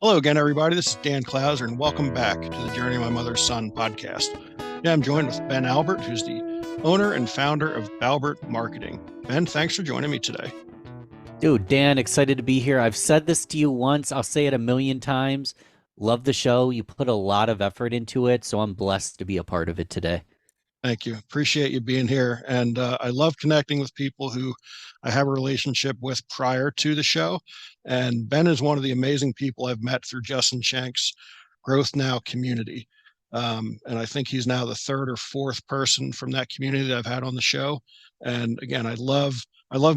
Hello again, everybody. This is Dan Clouser, and welcome back to the Journey of My Mother's Son podcast. Yeah, I'm joined with Ben Albert, who's the owner and founder of Balbert Marketing. Ben, thanks for joining me today. Dude, Dan, excited to be here. I've said this to you once. I'll say it a million times. Love the show. You put a lot of effort into it, so I'm blessed to be a part of it today. Thank you. Appreciate you being here. And I love connecting with people who I have a relationship with prior to the show. And Ben is one of the amazing people I've met through Justin Shank's Growth Now community. And I think he's now the third or fourth person from that community that I've had on the show. And again, I love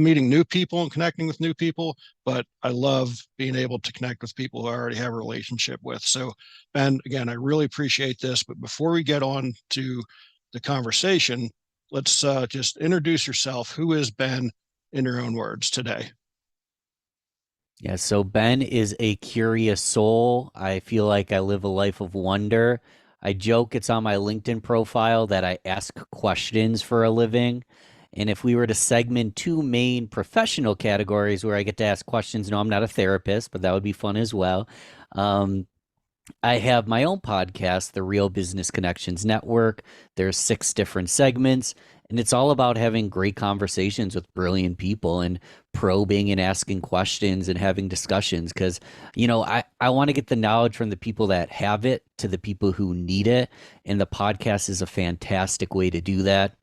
meeting new people and connecting with new people, but I love being able to connect with people who I already have a relationship with. So, Ben, again, I really appreciate this. But before we get on to the conversation, let's just introduce yourself. Who is Ben in your own words today? Yeah, so Ben is a curious soul. I feel like I live a life of wonder. I joke it's on my LinkedIn profile that I ask questions for a living. And if we were to segment two main professional categories where I get to ask questions, no, I'm not a therapist, but that would be fun as well. Um, I have my own podcast, the Real Business Connections Network. There's 6 different segments, and it's all about having great conversations with brilliant people and probing and asking questions and having discussions because, I want to get the knowledge from the people that have it to the people who need it. And the podcast is a fantastic way to do that.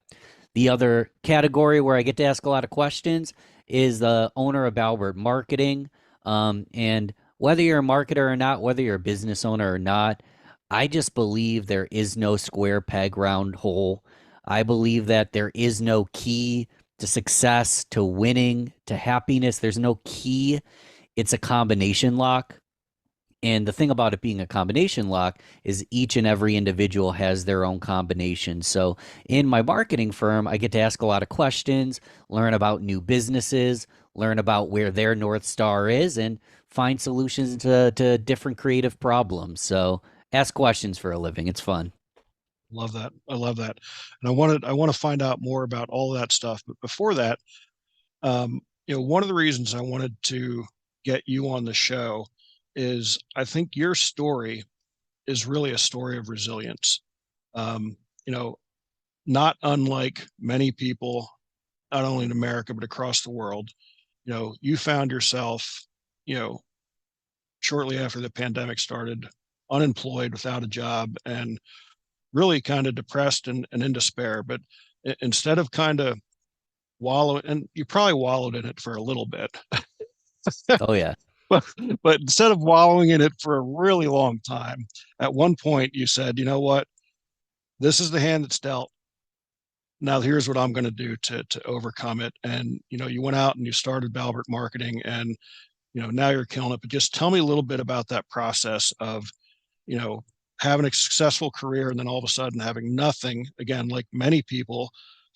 The other category where I get to ask a lot of questions is the owner of Balbert Marketing. And whether you're a marketer or not, whether you're a business owner or not, I just believe there is no square peg round hole. I believe that there is no key to success, to winning, to happiness. There's no key. It's a combination lock. And the thing about it being a combination lock is each and every individual has their own combination. So in my marketing firm, I get to ask a lot of questions, learn about new businesses, learn about where their North Star is, and find solutions to different creative problems. So ask questions for a living. It's fun. Love that. I love that. And I want to find out more about all of that stuff. But before that, one of the reasons I wanted to get you on the show is I think your story is really a story of resilience. Um, you know, Not unlike many people, not only in America but across the world. You found yourself, you know, shortly after the pandemic started, unemployed, without a job, and really kind of depressed and in despair. But instead of kind of wallow, and you probably wallowed in it for a little bit, Oh, yeah. but, but instead of wallowing in it for a really long time, at one point you said, you know what, this is the hand that's dealt. Now here's what I'm going to do to overcome it. And you went out and you started Balbert Marketing, and now you're killing it. But just tell me a little bit about that process of you know having a successful career and then all of a sudden having nothing again, like many people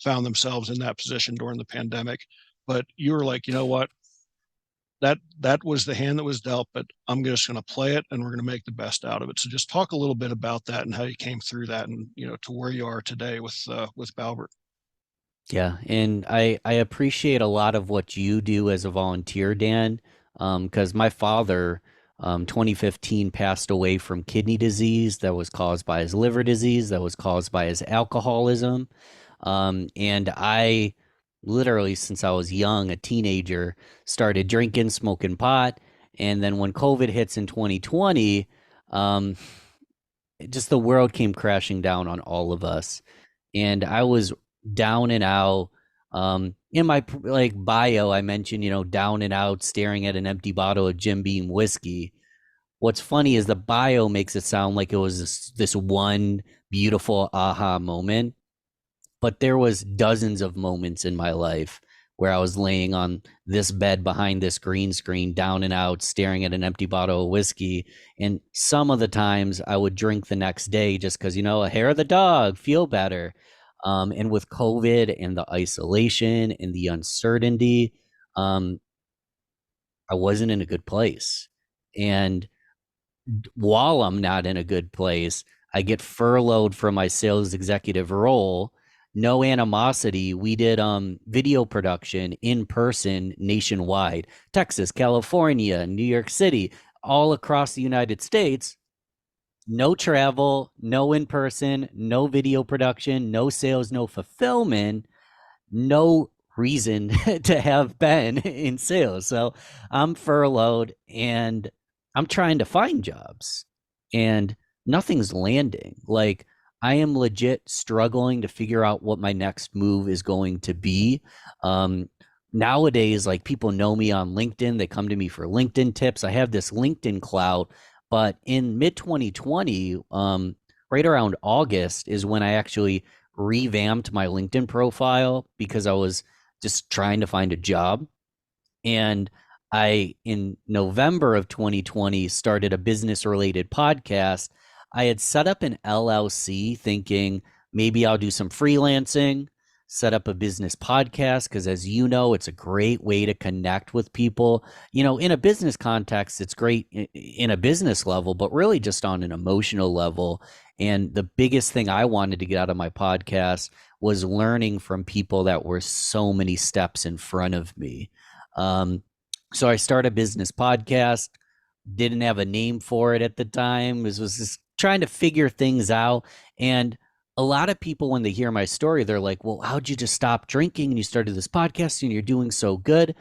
found themselves in that position during the pandemic. But you were like, you know what, that was the hand that was dealt, but I'm just going to play it and we're going to make the best out of it. So just talk a little bit about that and how you came through that, and to where you are today with Balbert. Yeah, and I appreciate a lot of what you do as a volunteer, Dan, because my father, 2015, passed away from kidney disease that was caused by his liver disease, that was caused by his alcoholism. And I literally, since I was young, a teenager, started drinking, smoking pot. And then when COVID hits in 2020, um, just the world came crashing down on all of us. And I was down and out. In my like bio, I mentioned, down and out, staring at an empty bottle of Jim Beam whiskey. What's funny is the bio makes it sound like it was this one beautiful aha moment, but there was dozens of moments in my life where I was laying on this bed behind this green screen, down and out, staring at an empty bottle of whiskey. And some of the times I would drink the next day just because, a hair of the dog, feel better. And with COVID and the isolation and the uncertainty, um, I wasn't in a good place. And while I'm not in a good place, I get furloughed from my sales executive role. No animosity. We did video production in person nationwide, Texas, California, New York City, all across the United States, no travel, no in person, no video production, no sales, no fulfillment, no reason to have Ben in sales. So I'm furloughed and I'm trying to find jobs and nothing's landing. Like I am legit struggling to figure out what my next move is going to be. Um, Nowadays, like people know me on LinkedIn, they come to me for LinkedIn tips. I have this LinkedIn clout, but in mid 2020, right around August is when I actually revamped my LinkedIn profile because I was just trying to find a job. And I, in November of 2020, started a business related podcast. I had set up an LLC thinking maybe I'll do some freelancing, set up a business podcast, because as you know, it's a great way to connect with people. You know, in a business context, it's great in a business level, but really just on an emotional level. And the biggest thing I wanted to get out of my podcast was learning from people that were so many steps in front of me. um, so I started a business podcast, didn't have a name for it at the time, was just trying to figure things out. And a lot of people, when they hear my story, they're like, well, how'd you just stop drinking and you started this podcast and you're doing so good?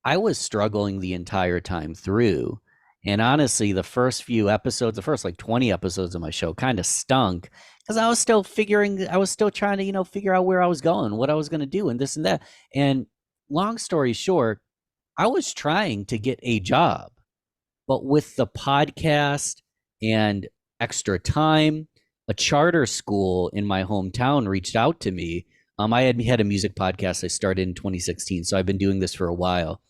I was struggling the entire time through. And honestly, the first few episodes, the first like 20 episodes of my show kind of stunk because I was still trying to, figure out where I was going, what I was going to do, and this and that. And long story short, I was trying to get a job, but with the podcast and extra time, a charter school in my hometown reached out to me. I had a music podcast I started in 2016, so I've been doing this for a while.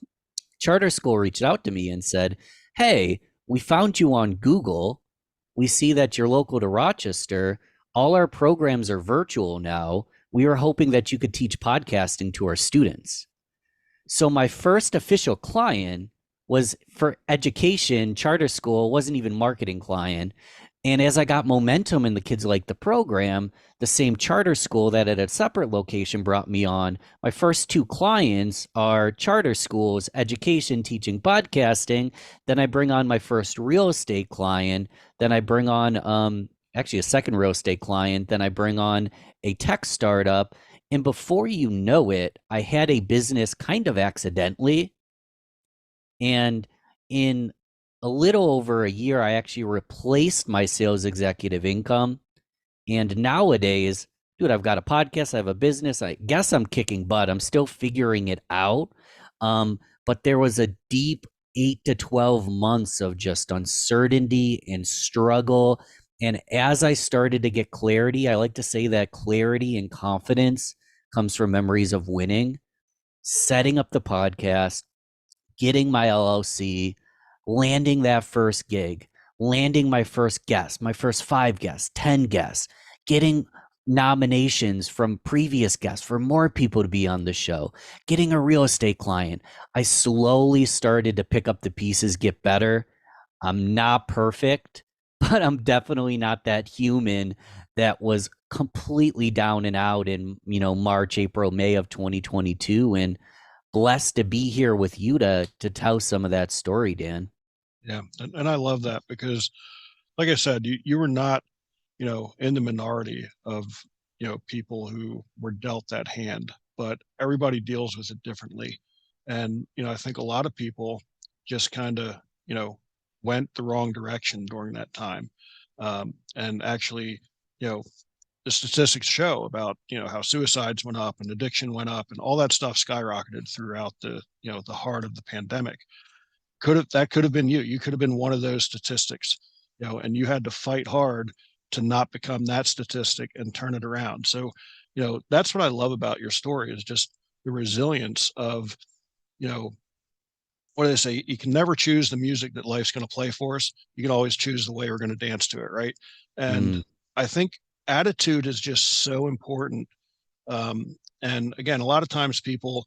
Charter school reached out to me and said, hey, we found you on Google. We see that you're local to Rochester. All our programs are virtual now. We were hoping that you could teach podcasting to our students. So my first official client was for education, charter school, wasn't even marketing client. And as I got momentum and the kids liked the program, the same charter school that at a separate location brought me on. My first two clients are charter schools, education, teaching podcasting. Then I bring on my first real estate client. Then I bring on actually a second real estate client. Then I bring on a tech startup. And before you know it, I had a business kind of accidentally. And in a little over a year, I actually replaced my sales executive income. And nowadays, dude, I've got a podcast, I have a business. I guess I'm kicking butt. I'm still figuring it out. But there was a deep 8 to 12 months of just uncertainty and struggle. And as I started to get clarity, I like to say that clarity and confidence comes from memories of winning, setting up the podcast, getting my LLC, landing that first gig, landing my first guest, my first 5 guests, 10 guests, getting nominations from previous guests for more people to be on the show, getting a real estate client. I slowly started to pick up the pieces, get better. I'm not perfect, but I'm definitely not that human that was completely down and out in, March, April, May of 2022. And blessed to be here with you to tell some of that story, Dan. Yeah. And I love that because, like I said, you were not, in the minority of, people who were dealt that hand, but everybody deals with it differently. And, I think a lot of people just kind of, went the wrong direction during that time. And actually, you know, the statistics show about, how suicides went up and addiction went up and all that stuff skyrocketed throughout the heart of the pandemic. Could have been you. You could have been one of those statistics, and you had to fight hard to not become that statistic and turn it around. So, that's what I love about your story is just the resilience of, you know, what do they say? You can never choose the music that life's going to play for us. You can always choose the way we're going to dance to it, right? And Mm, I think attitude is just so important. And again, a lot of times people,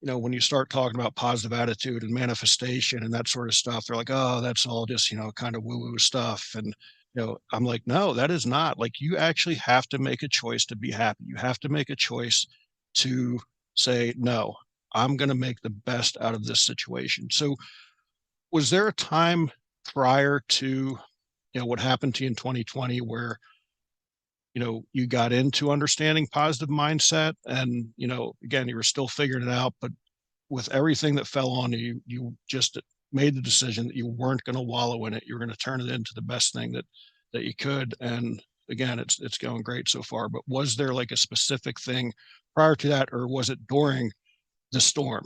when you start talking about positive attitude and manifestation and that sort of stuff, they're like, oh, that's all just, kind of woo woo stuff. And, I'm like, no, that is not. Like, you actually have to make a choice to be happy. You have to make a choice to say, no, I'm going to make the best out of this situation. So, was there a time prior to, what happened to you in 2020, where, you got into understanding positive mindset and, again, you were still figuring it out, but with everything that fell on you, you just made the decision that you weren't going to wallow in it. You were going to turn it into the best thing that you could. And again, it's going great so far. But was there like a specific thing prior to that, or was it during the storm?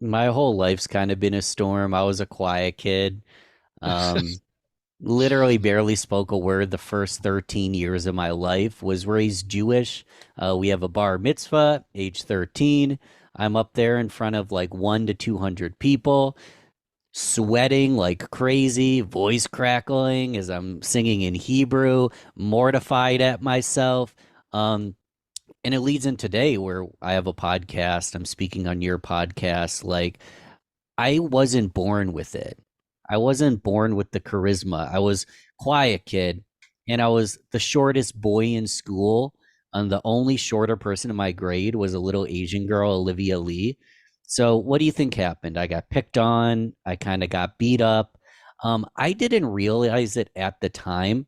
My whole life's kind of been a storm. I was a quiet kid. Um, Literally barely spoke a word the first 13 years of my life. Was raised Jewish. We have a bar mitzvah, age 13. I'm up there in front of like 1 to 200 people, sweating like crazy, voice crackling as I'm singing in Hebrew, mortified at myself. Um, and it leads in today where I have a podcast. I'm speaking on your podcast. Like, I wasn't born with it. I wasn't born with the charisma. I was quiet kid, and I was the shortest boy in school. And the only shorter person in my grade was a little Asian girl, Olivia Lee. So what do you think happened? I got picked on. I kind of got beat up. I didn't realize it at the time,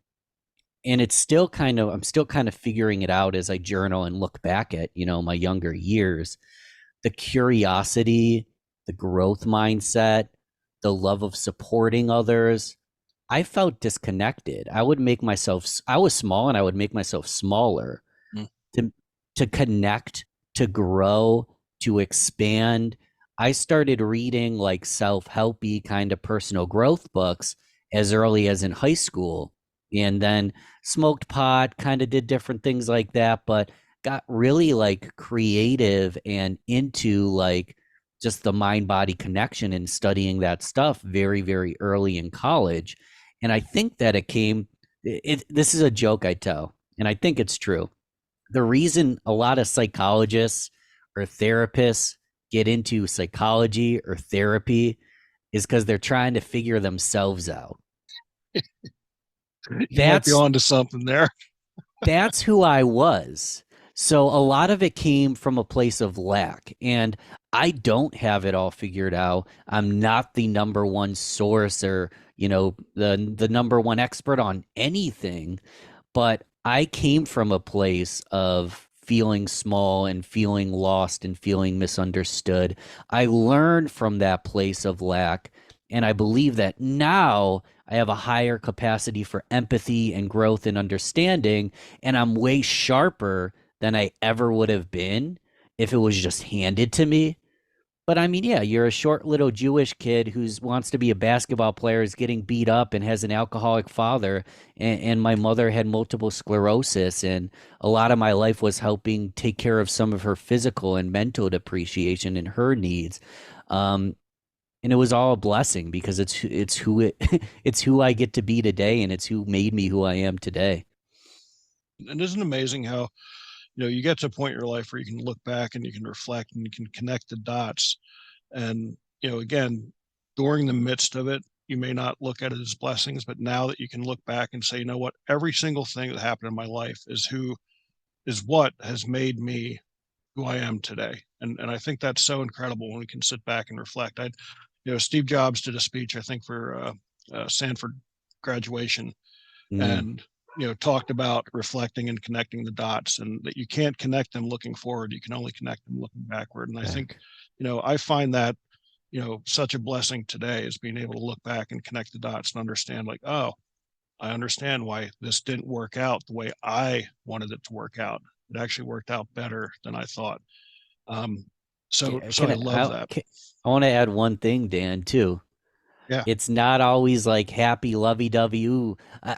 and it's still kind of I'm still kind of figuring it out as I journal and look back at my younger years. The curiosity, the growth mindset, the love of supporting others. I felt disconnected. I was small and I would make myself smaller Mm. to connect, to grow, to expand. I started reading like self-helpy kind of personal growth books as early as in high school, and then smoked pot, kind of did different things like that, but got really like creative and into like just the mind body connection and studying that stuff very very early in college. And I think that this is a joke I tell, and I think it's true. The reason a lot of psychologists or therapists get into psychology or therapy is because they're trying to figure themselves out. You might be That's on to something there. that's who I was. So a lot of it came from a place of lack. And I don't have it all figured out. I'm not the number one source or, the number one expert on anything, but I came from a place of feeling small and feeling lost and feeling misunderstood. I learned from that place of lack. And I believe that now I have a higher capacity for empathy and growth and understanding. And I'm way sharper than I ever would have been if it was just handed to me. But I mean, yeah, you're a short little Jewish kid who wants to be a basketball player, is getting beat up and has an alcoholic father. And my mother had multiple sclerosis. And a lot of my life was helping take care of some of her physical and mental depreciation and her needs. Um, and it was all a blessing because it's who I get to be today, and it's who made me who I am today. And isn't it amazing how, you get to a point in your life where you can look back and you can reflect and you can connect the dots. And, again, during the midst of it, you may not look at it as blessings, but now that you can look back and say, what, every single thing that happened in my life is what has made me who I am today. And I think that's so incredible when we can sit back and reflect. Steve Jobs did a speech, I think, for Stanford graduation, Mm, and talked about reflecting and connecting the dots, and that you can't connect them looking forward, you can only connect them looking backward. And I think, back. I find that, such a blessing today, is being able to look back and connect the dots and understand, like, oh, I understand why this didn't work out the way I wanted it to work out. It actually worked out better than I thought. um so I love that. I want to add one thing, Dan, too. Yeah. It's not always like happy lovey-dovey. Ooh,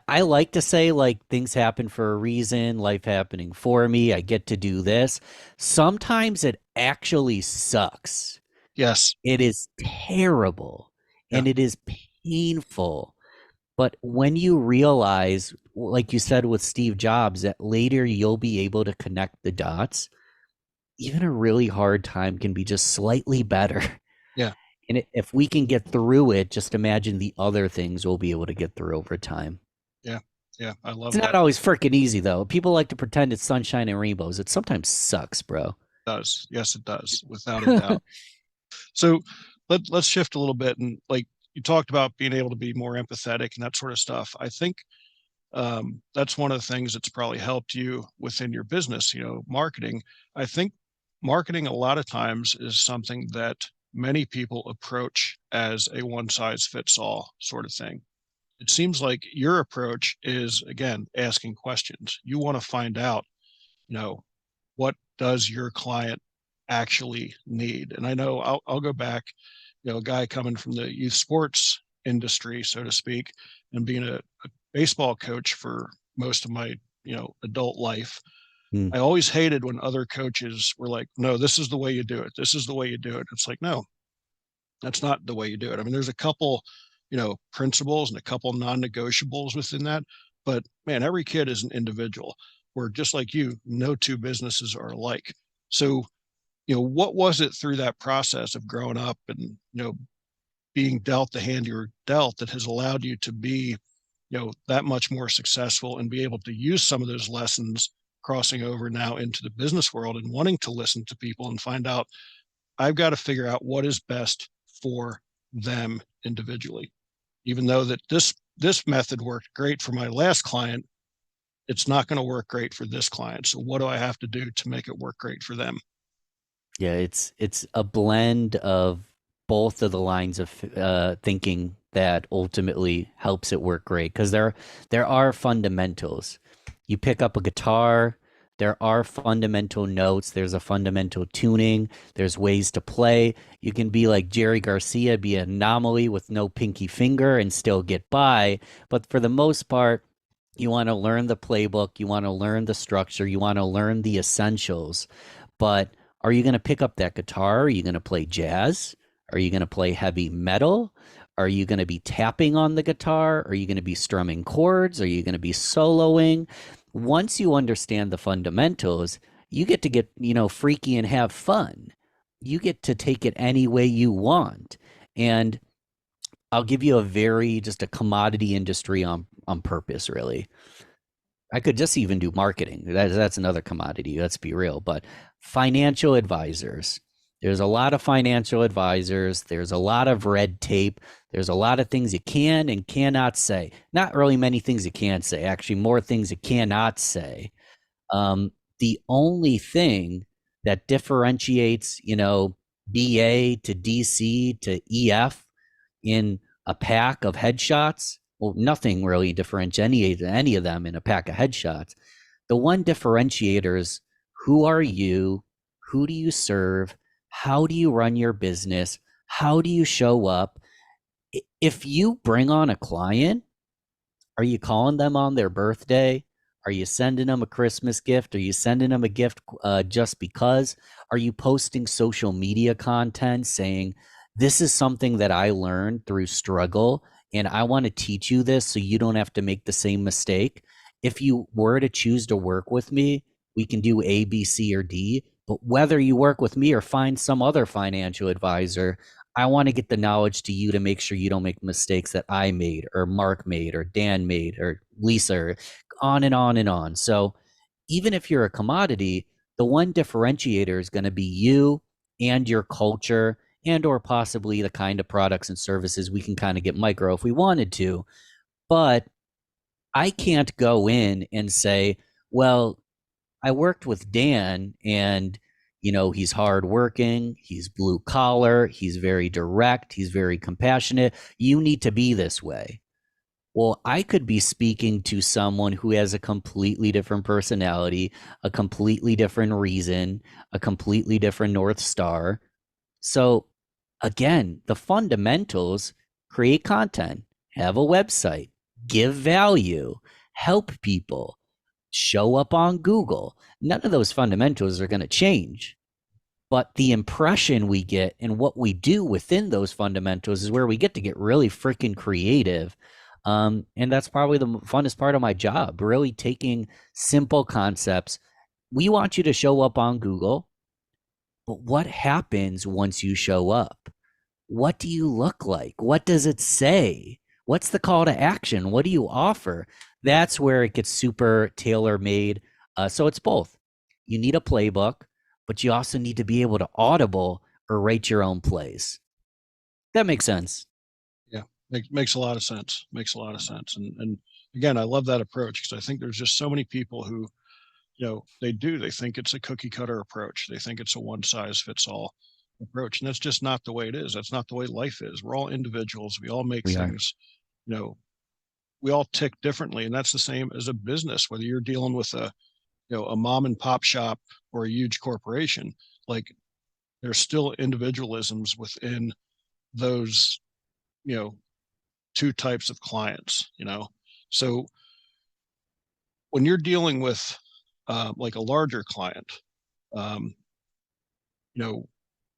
I like to say like things happen for a reason, life happening for me. I get to do this. Sometimes it actually sucks. Yes. It is terrible Yeah. and it is painful. But when you realize, like you said with Steve Jobs, that later you'll be able to connect the dots, even a really hard time can be just slightly better. Yeah. And if we can get through it, just imagine the other things we'll be able to get through over time. Yeah. Yeah, I It's love not that. always freaking easy, though. People like to pretend it's sunshine and rainbows. It sometimes sucks, bro. It does. Yes, it does, without a doubt. So let's shift a little bit, and like, you talked about being able to be more empathetic and that sort of stuff. I think that's one of the things that's probably helped you within your business, marketing. I think marketing a lot of times is something that many people approach as a one size fits all sort of thing. It seems like your approach is, again, asking questions. You want to find out, you know, what does your client actually need? And I know I'll go back, a guy coming from the youth sports industry, so to speak, and being a baseball coach for most of my, adult life. Mm. I always hated when other coaches were like, no, this is the way you do it. This is the way you do it. It's like, no, that's not the way you do it. I mean, there's a couple, principles and a couple non-negotiables within that. But man, every kid is an individual. Where just like you, no two businesses are alike. So, what was it through that process of growing up and, being dealt the hand you were dealt that has allowed you to be, that much more successful and be able to use some of those lessons crossing over now into the business world and wanting to listen to people and find out I've got to figure out what is best for them individually. Even though that this method worked great for my last client, it's not going to work great for this client. So what do I have to do to make it work great for them? Yeah, it's a blend of both of the lines of thinking that ultimately helps it work great because there are fundamentals. You pick up a guitar, there are fundamental notes, there's a fundamental tuning, there's ways to play. You can be like Jerry Garcia, be an anomaly with no pinky finger and still get by, but for the most part, you want to learn the playbook, you want to learn the structure, you want to learn the essentials. But are you going to pick up that guitar? Are you going to play jazz? Are you going to play heavy metal? Are you going to be tapping on the guitar? Are you going to be strumming chords? Are you going to be soloing? Once you understand the fundamentals, you get to get, freaky and have fun. You get to take it any way you want. And I'll give you just a commodity industry on purpose, really. I could just even do marketing. That's another commodity. Let's be real. But financial advisors, there's a lot of financial advisors. There's a lot of red tape. There's a lot of things you can and cannot say. Not really many things you can say. Actually, more things you cannot say. The only thing that differentiates, BA to DC to EF in a pack of headshots, well, nothing really differentiates any of them in a pack of headshots. The one differentiator is who are you? Who do you serve? How do you run your business? How do you show up? If you bring on a client, are you calling them on their birthday? Are you sending them a Christmas gift? Are you sending them a gift just because? Are you posting social media content saying, this is something that I learned through struggle, and I want to teach you this so you don't have to make the same mistake? If you were to choose to work with me, we can do A, B, C, or D. But whether you work with me or find some other financial advisor, I want to get the knowledge to you to make sure you don't make mistakes that I made or Mark made or Dan made or Lisa, or on and on and on. So even if you're a commodity, the one differentiator is going to be you and your culture and or possibly the kind of products and services. We can kind of get micro if we wanted to, but I can't go in and say, well, I worked with Dan and he's hardworking, he's blue collar, he's very direct, he's very compassionate. You need to be this way. Well, I could be speaking to someone who has a completely different personality, a completely different reason, a completely different North Star. So, again, the fundamentals: create content, have a website, give value, help people, show up on Google. None of those fundamentals are going to change. But the impression we get and what we do within those fundamentals is where we get to get really freaking creative. And that's probably the funnest part of my job, really taking simple concepts. We want you to show up on Google, but what happens once you show up? What do you look like? What does it say? What's the call to action? What do you offer? That's where it gets super tailor made. So it's both. You need a playbook, but you also need to be able to audible or write your own plays. That makes sense. Yeah. Makes a lot of sense. Makes a lot of sense. And again, I love that approach because I think there's just so many people who, they think it's a cookie cutter approach. They think it's a one size fits all approach. And that's just not the way it is. That's not the way life is. We're all individuals. We all make We are. things, you know, we all tick differently. And that's the same as a business, whether you're dealing with a mom and pop shop or a huge corporation, like there's still individualisms within those, you know, two types of clients. So when you're dealing with like a larger client, um,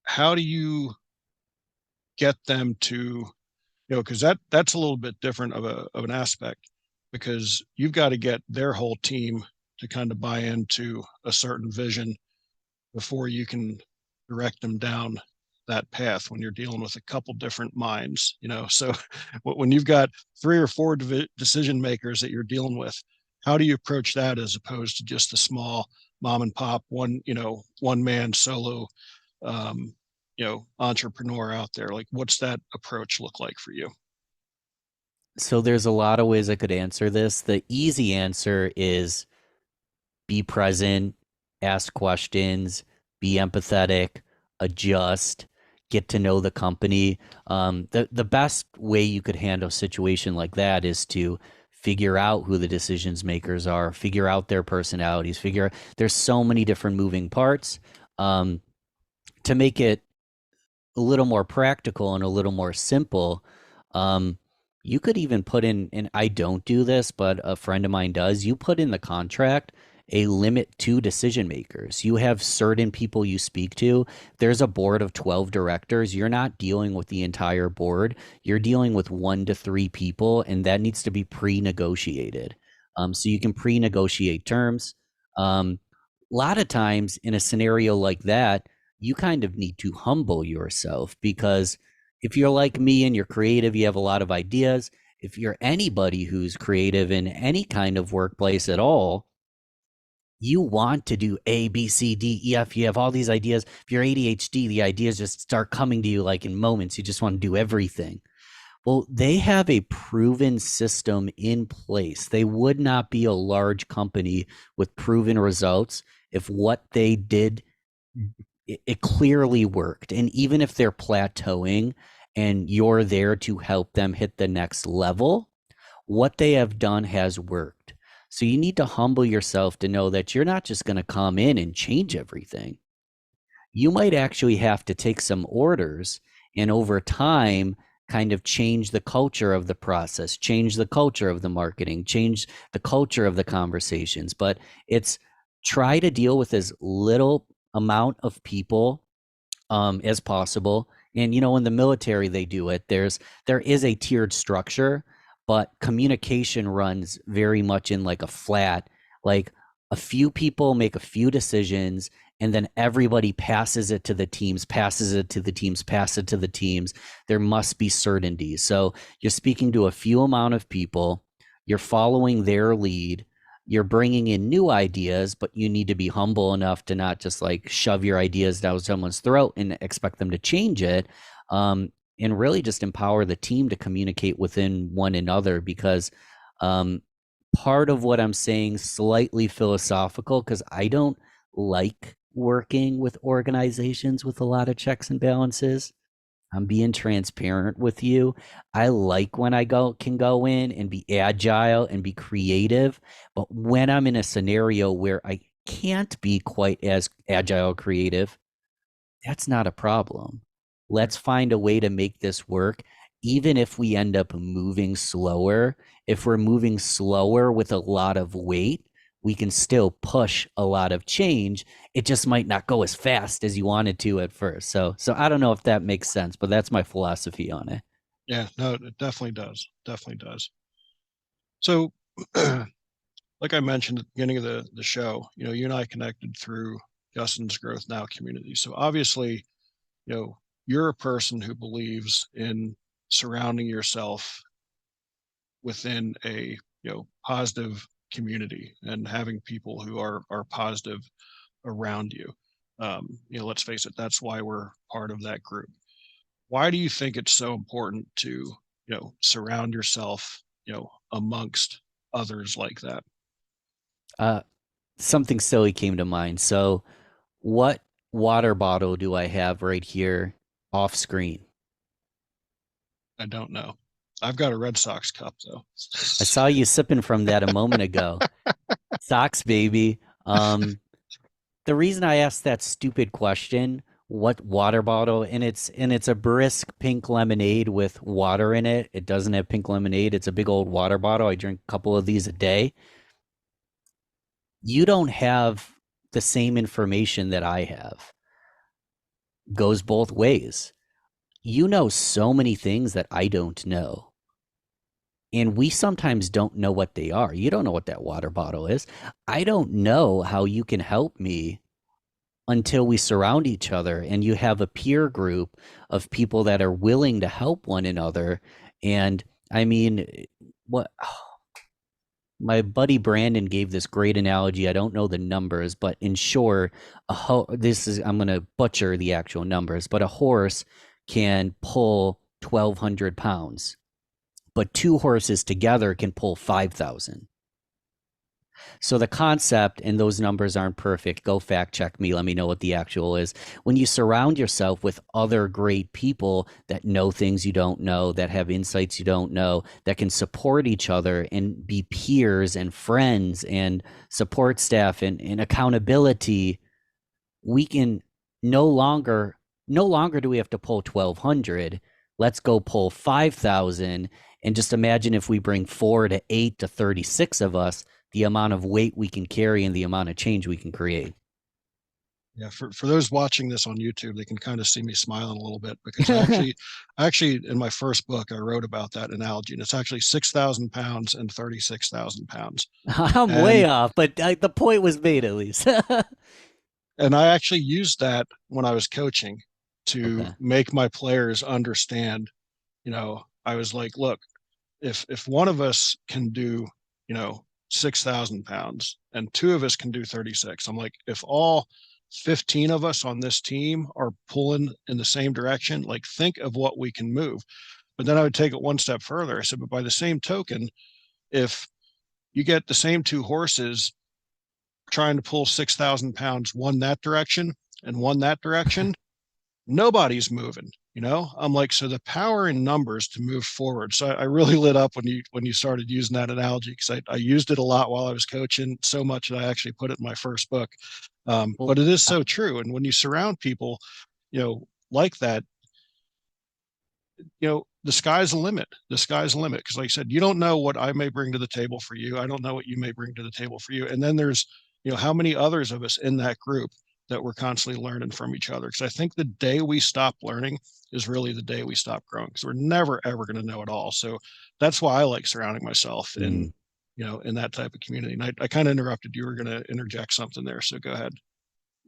how do you get them to, because that's a little bit different of an aspect because you've got to get their whole team to kind of buy into a certain vision before you can direct them down that path when you're dealing with a couple different minds. So when you've got three or four decision makers that you're dealing with, how do you approach that as opposed to just a small mom and pop one man solo entrepreneur out there? Like, what's that approach look like for you? So there's a lot of ways I could answer this. The easy answer is be present, ask questions, be empathetic, adjust, get to know the company. The best way you could handle a situation like that is to figure out who the decisions makers are, figure out their personalities, figure there's so many different moving parts. To make it a little more practical and a little more simple, um, you could even put in, and I don't do this, but a friend of mine does, you put in the contract a limit to decision makers. You have certain people you speak to. There's a board of 12 directors. You're not dealing with the entire board. You're dealing with 1 to 3 people, and that needs to be pre-negotiated. So you can pre-negotiate terms. A lot of times in a scenario like that, you kind of need to humble yourself because if you're like me and you're creative, you have a lot of ideas. If you're anybody who's creative in any kind of workplace at all, you want to do A, B, C, D, E, F. You have all these ideas. If you're ADHD, the ideas just start coming to you like in moments. You just want to do everything. Well, they have a proven system in place. They would not be a large company with proven results if what they did it clearly worked. And even if they're plateauing and you're there to help them hit the next level, what they have done has worked. So you need to humble yourself to know that you're not just going to come in and change everything. You might actually have to take some orders and over time kind of change the culture of the process, change the culture of the marketing, change the culture of the conversations. But it's try to deal with as little amount of people as possible. And in the military they do it. There is a tiered structure, but communication runs very much in like a flat, like a few people make a few decisions and then everybody passes it to the teams, passes it to the teams, passes it to the teams. There must be certainty. So you're speaking to a few amount of people, you're following their lead, you're bringing in new ideas, but you need to be humble enough to not just like shove your ideas down someone's throat and expect them to change it. And really just empower the team to communicate within one another because um, part of what I'm saying slightly philosophical because I don't like working with organizations with a lot of checks and balances. I'm being transparent with you. I like when I can go in and be agile and be creative, but when I'm in a scenario where I can't be quite as agile creative, that's not a problem. Let's find a way to make this work. Even if we end up moving slower, if we're moving slower with a lot of weight, we can still push a lot of change. It just might not go as fast as you wanted to at first. So I don't know if that makes sense, but that's my philosophy on it. Yeah, no, it definitely does. Definitely does. So, like I mentioned at the beginning of the show, you and I connected through Justin's Growth Now community. So obviously, you know, you're a person who believes in surrounding yourself within a positive community and having people who are positive around you. Let's face it, that's why we're part of that group. Why do you think it's so important to surround yourself, amongst others like that. Uh, Something silly came to mind. So, what water bottle do I have right here off screen? I don't know. I've got a Red Sox cup though. I saw you sipping from that a moment ago. Sox, baby. The reason I asked that stupid question, what water bottle, and it's a brisk pink lemonade with water in it. It doesn't have pink lemonade. It's a big old water bottle. I drink a couple of these a day. You don't have the same information that I have. Goes both ways. You know so many things that I don't know. And we sometimes don't know what they are. You don't know what that water bottle is. I don't know how you can help me until we surround each other and you have a peer group of people that are willing to help one another. And I mean, what my buddy Brandon gave this great analogy. I don't know the numbers, but in short, this is, I'm going to butcher the actual numbers, but a horse can pull 1,200 pounds, but two horses together can pull 5,000. So the concept, and those numbers aren't perfect. Go fact check me. Let me know what the actual is. When you surround yourself with other great people that know things you don't know, that have insights you don't know, that can support each other and be peers and friends and support staff and accountability, we can no longer no longer do we have to pull 1,200. Let's go pull 5,000. And just imagine if we bring 4 to 8 to 36 of us, the amount of weight we can carry and the amount of change we can create. Yeah, for those watching this on YouTube, they can kind of see me smiling a little bit because I actually in my first book I wrote about that analogy, and it's actually 6,000 pounds and 36,000 pounds. I'm way And off, but the point was made at least. and I actually used that when I was coaching to Okay. make my players understand. I was like, look, if one of us can do, 6,000 pounds and two of us can do 36, I'm like, if all 15 of us on this team are pulling in the same direction, like think of what we can move. But then I would take it one step further. I said, but by the same token, if you get the same two horses trying to pull 6,000 pounds, one that direction and one that direction, nobody's moving. I'm like, so the power in numbers to move forward. So I really lit up when you started using that analogy, because I used it a lot while I was coaching, so much that I actually put it in my first book. Well, But it is so true. And when you surround people, like that, the sky's the limit. The sky's the limit. Because like I said, you don't know what I may bring to the table for you. I don't know what you may bring to the table for you. And then there's, how many others of us in that group that we're constantly learning from each other. Because I think the day we stop learning is really the day we stop growing, because we're never ever going to know it all. So that's why I like surrounding myself mm, in that type of community. And I kind of interrupted. You were going to interject something there. So go ahead.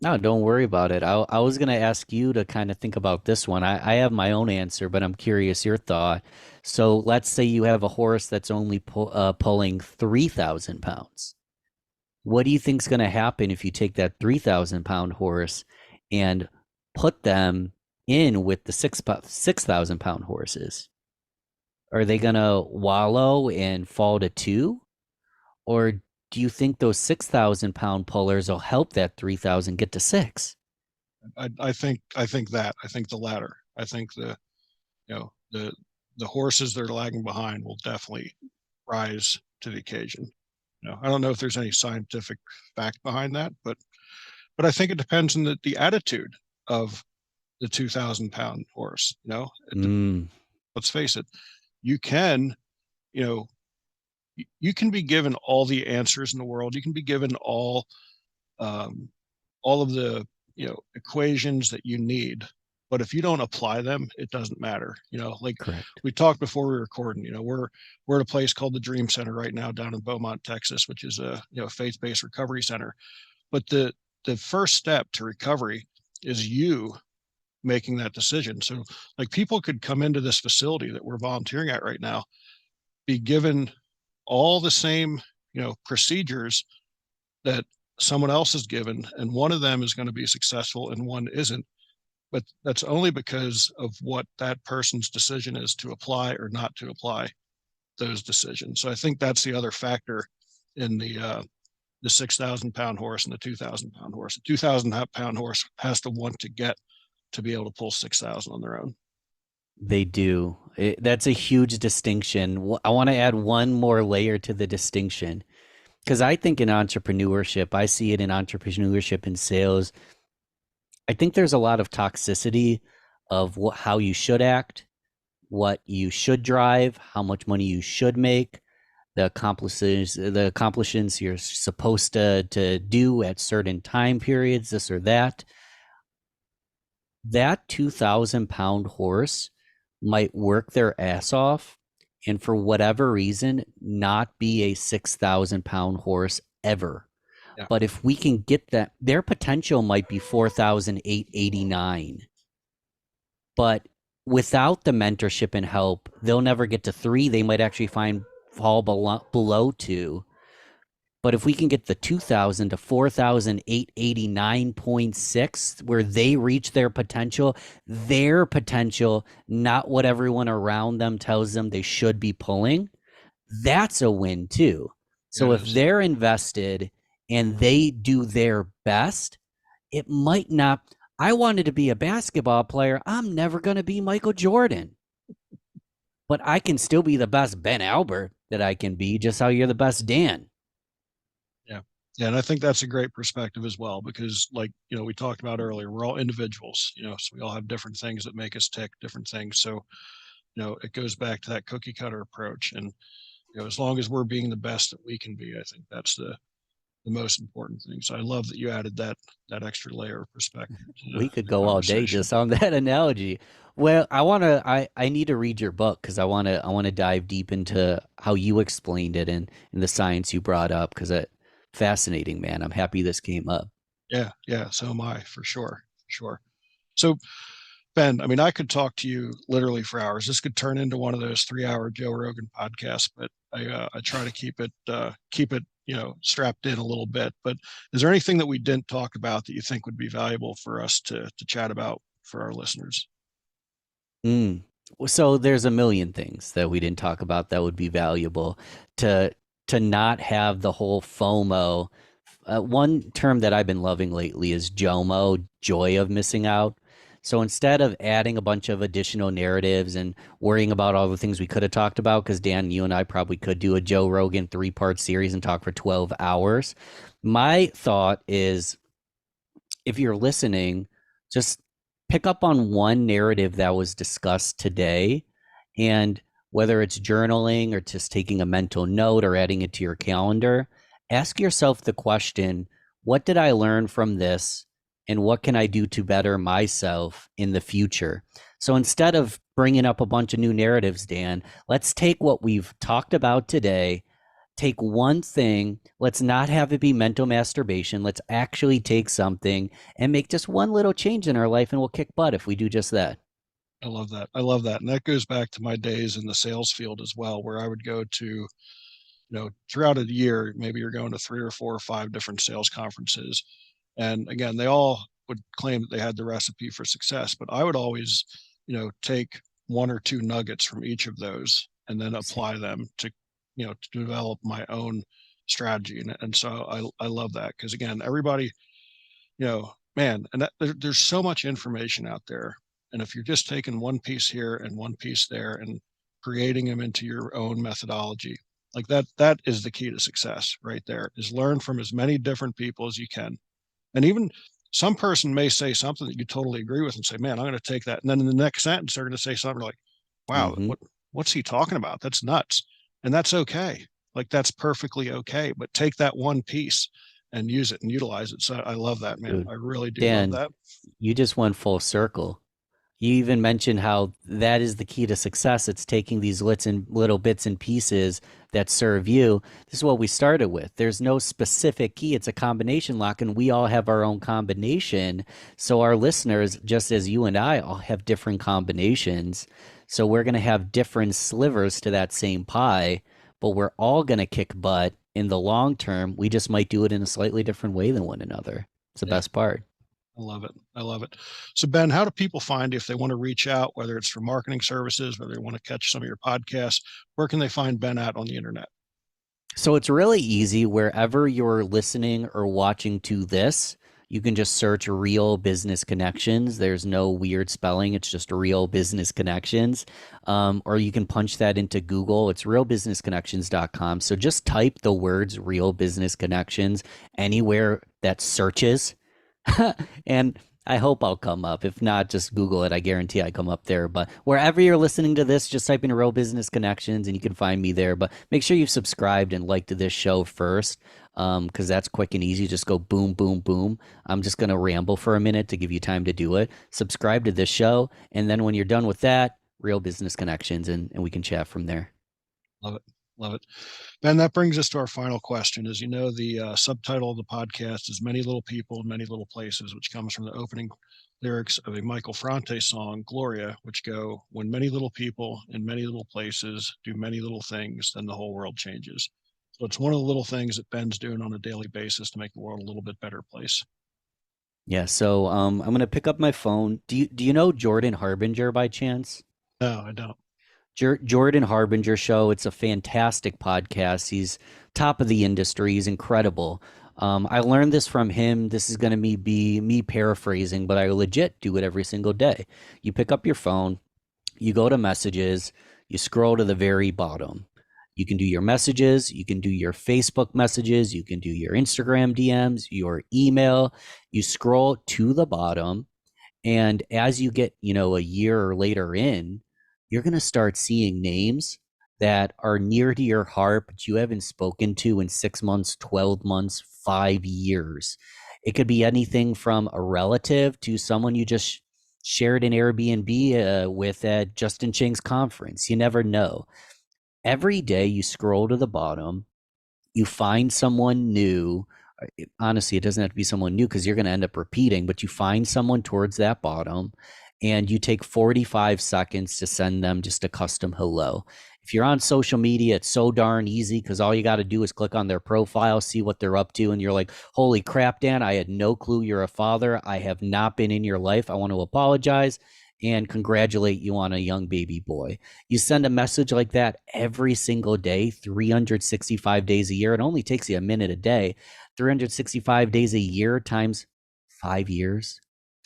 no, don't worry about it. I was going to ask you to kind of think about this one. I have my own answer, but I'm curious your thought. So let's say you have a horse that's only pulling 3,000 pounds. What do you think's going to happen if you take that 3,000 pound horse and put them in with the 6,000 pound horses? Are they going to wallow and fall to two? Or do you think those 6,000 pound pullers will help that 3,000 get to six? I think the latter. I think the horses that are lagging behind will definitely rise to the occasion. I don't know if there's any scientific fact behind that, but I think it depends on the attitude of the 2,000 pound horse. Mm, Let's face it, you can, you know, you can be given all the answers in the world. You can be given um, all of the equations that you need, but if you don't apply them, it doesn't matter. Like correct. we talked before we were recording. We're at a place called the Dream Center right now down in Beaumont, Texas, which is a faith-based recovery center. But the first step to recovery is you making that decision. So like people could come into this facility that we're volunteering at right now, be given all the same procedures that someone else is given, and one of them is going to be successful and one isn't. but that's only because of what that person's decision is to apply or not to apply those decisions. So I think that's the other factor in the 6,000 pound horse and the 2,000 pound horse. The 2,000 pound horse has to want to get to be able to pull 6,000 on their own. They do. That's a huge distinction. I want to add one more layer to the distinction because I think in entrepreneurship, I see it in entrepreneurship and sales. I think there's a lot of toxicity of how you should act, what you should drive, how much money you should make, the accomplishments you're supposed to do at certain time periods, this or that. That 2,000 pound horse might work their ass off and for whatever reason not be a 6,000 pound horse ever. Yeah. But if we can get that, their potential might be 4,889. But without the mentorship and help, they'll never get to 3. They might actually fall below 2. But if we can get the 2,000 to 4,889.6, where they reach their potential, not what everyone around them tells them they should be pulling, that's a win too. Yeah, So it if is. they're invested and they do their best, it might not. I wanted to be a basketball player. I'm never going to be Michael Jordan, but I can still be the best Ben Albert that I can be, just how you're the best Dan. Yeah. Yeah. And I think that's a great perspective as well, because like, we talked about earlier, we're all individuals, so we all have different things that make us tick, different things. So, it goes back to that cookie cutter approach. And, as long as we're being the best that we can be, I think that's the most important thing. So I love that you added that extra layer of perspective to We could the go all day conversation. just on that analogy. Well, I need to read your book because I want to dive deep into how you explained it and the science you brought up because it fascinating, man. I'm happy this came up. Yeah, yeah. So am I, for sure, for sure. So Ben, I mean, I could talk to you literally for hours. This could turn into one of those 3-hour Joe Rogan podcasts, but I try to keep it strapped in a little bit. But is there anything that we didn't talk about that you think would be valuable for us to chat about for our listeners? Mm. So there's a million things that we didn't talk about that would be valuable to to not have the whole FOMO. One term that I've been loving lately is JOMO, joy of missing out. So instead of adding a bunch of additional narratives and worrying about all the things we could have talked about, because Dan, you and I probably could do a Joe Rogan 3-part series and talk for 12 hours. My thought is if you're listening, just pick up on one narrative that was discussed today. And whether it's journaling or just taking a mental note or adding it to your calendar, ask yourself the question, what did I learn from this? And what can I do to better myself in the future? So instead of bringing up a bunch of new narratives, Dan, let's take what we've talked about today, take one thing, let's not have it be mental masturbation. Let's actually take something and make just one little change in our life, and we'll kick butt if we do just that. I love that. I love that. And that goes back to my days in the sales field as well, where I would go to, throughout a year, maybe you're going to 3 or 4 or 5 different sales conferences. And again, they all would claim that they had the recipe for success, but I would always, take 1 or 2 nuggets from each of those and then apply them to develop my own strategy. And so I love that because again, everybody, man, and there's so much information out there. And if you're just taking one piece here and one piece there and creating them into your own methodology, like that is the key to success right there, is learn from as many different people as you can. And even some person may say something that you totally agree with and say, man, I'm going to take that. And then in the next sentence, they're going to say something like, wow, Mm-hmm. what's he talking about? That's nuts. And that's okay. Like that's perfectly okay. But take that one piece and use it and utilize it. So I love that, man. Dude, I really do love Dan, that. you just went full circle. You even mentioned how that is the key to success. It's taking these little bits and pieces that serve you. This is what we started with. There's no specific key. It's a combination lock, and we all have our own combination. So our listeners, just as you and I, all have different combinations. So we're going to have different slivers to that same pie, but we're all going to kick butt in the long term. We just might do it in a slightly different way than one another. It's the Yeah, best part. I love it. I love it. So, Ben, how do people find you if they want to reach out, whether it's for marketing services, whether they want to catch some of your podcasts? Where can they find Ben at on the internet? So it's really easy wherever you're listening or watching to this. You can just search real business connections. There's no weird spelling. It's just real business connections. Or you can punch that into Google. It's realbusinessconnections.com. So just type the words real business connections anywhere that searches and I hope I'll come up. If not, just Google it. I guarantee I come up there. But wherever you're listening to this, just type in Real Business Connections and you can find me there. But make sure you've subscribed and liked this show first, because that's quick and easy. Just go boom, boom, boom. I'm just going to ramble for a minute to give you time to do it. Subscribe to this show. And then when you're done with that, Real Business Connections, and we can chat from there. Love it. Love it. Ben, that brings us to our final question. As you know, the subtitle of the podcast is Many Little People in Many Little Places, which comes from the opening lyrics of a Michael Franti song, Gloria, which go, when many little people in many little places do many little things, then the whole world changes. So it's one of the little things that Ben's doing on a daily basis to make the world a little bit better place. Yeah, so I'm gonna pick up my phone. Do you know Jordan Harbinger by chance? No, I don't. Jordan Harbinger show. It's a fantastic podcast. He's top of the industry. He's incredible. I learned this from him. This is going to be me paraphrasing, but I legit do it every single day. You pick up your phone, you go to messages, you scroll to the very bottom. You can do your messages, you can do your Facebook messages, you can do your Instagram DMs, your email. You scroll to the bottom, and as you get, a year or later in, you're going to start seeing names that are near to your heart, but you haven't spoken to in 6 months, 12 months, 5 years. It could be anything from a relative to someone you just shared an Airbnb with at Justin Ching's conference. You never know. Every day you scroll to the bottom, you find someone new. Honestly, it doesn't have to be someone new because you're going to end up repeating, but you find someone towards that bottom and you take 45 seconds to send them just a custom hello. If you're on social media, it's so darn easy because all you got to do is click on their profile, see what they're up to, and you're like, holy crap, Dan, I had no clue you're a father. I have not been in your life. I want to apologize and congratulate you on a young baby boy. You send a message like that every single day, 365 days a year. It only takes you a minute a day. 365 days a year times 5 years,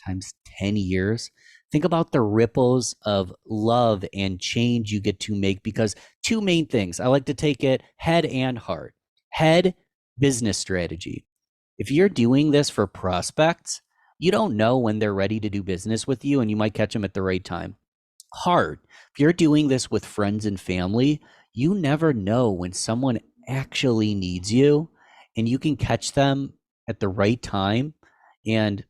times 10 years. Think about the ripples of love and change you get to make, because two main things. I like to take it head and heart. Head, business strategy. If you're doing this for prospects, you don't know when they're ready to do business with you, and you might catch them at the right time. Heart, if you're doing this with friends and family, you never know when someone actually needs you, and you can catch them at the right time and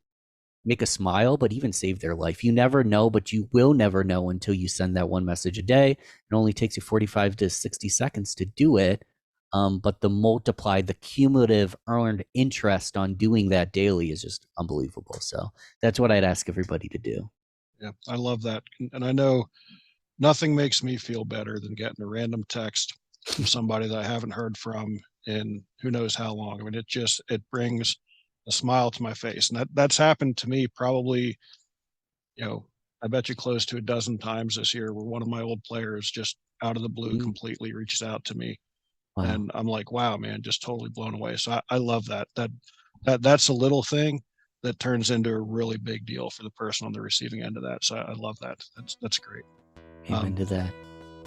make a smile, but even save their life. You never know, but you will never know until you send that one message a day. It only takes you 45 to 60 seconds to do it. But the cumulative earned interest on doing that daily is just unbelievable. So that's what I'd ask everybody to do. Yeah, I love that. And I know nothing makes me feel better than getting a random text from somebody that I haven't heard from in who knows how long. I mean, it brings a smile to my face. And that's happened to me probably, you know, I bet you close to a dozen times this year where one of my old players just out of the blue completely reaches out to me. Wow. And I'm like, wow, man, just totally blown away. So I love that. That's a little thing that turns into a really big deal for the person on the receiving end of that. So I love that. That's great. Amen to that.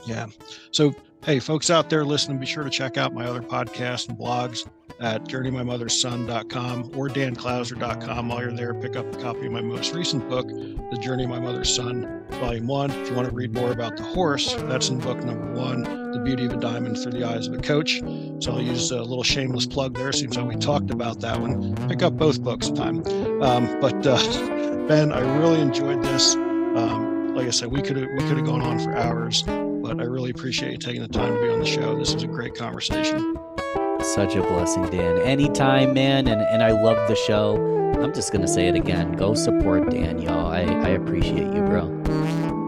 Yeah. So, hey, folks out there listening, be sure to check out my other podcasts and blogs at journeymymotherson.com or danclouser.com. While you're there, pick up a copy of my most recent book, The Journey of My Mother's Son, Volume 1. If you want to read more about the horse, that's in book number 1, The Beauty of a Diamond Through the Eyes of a Coach. So I'll use a little shameless plug there. Seems like we talked about that one. Pick up both books sometime. But Ben, I really enjoyed this. Like I said, we could have gone on for hours, but I really appreciate you taking the time to be on the show. This was a great conversation. Such a blessing, Dan. Anytime, man. And I love the show. I'm just going to say it again. Go support Dan, y'all. I appreciate you, bro.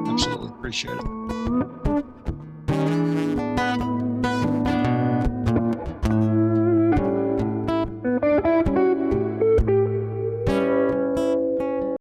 Absolutely appreciate it.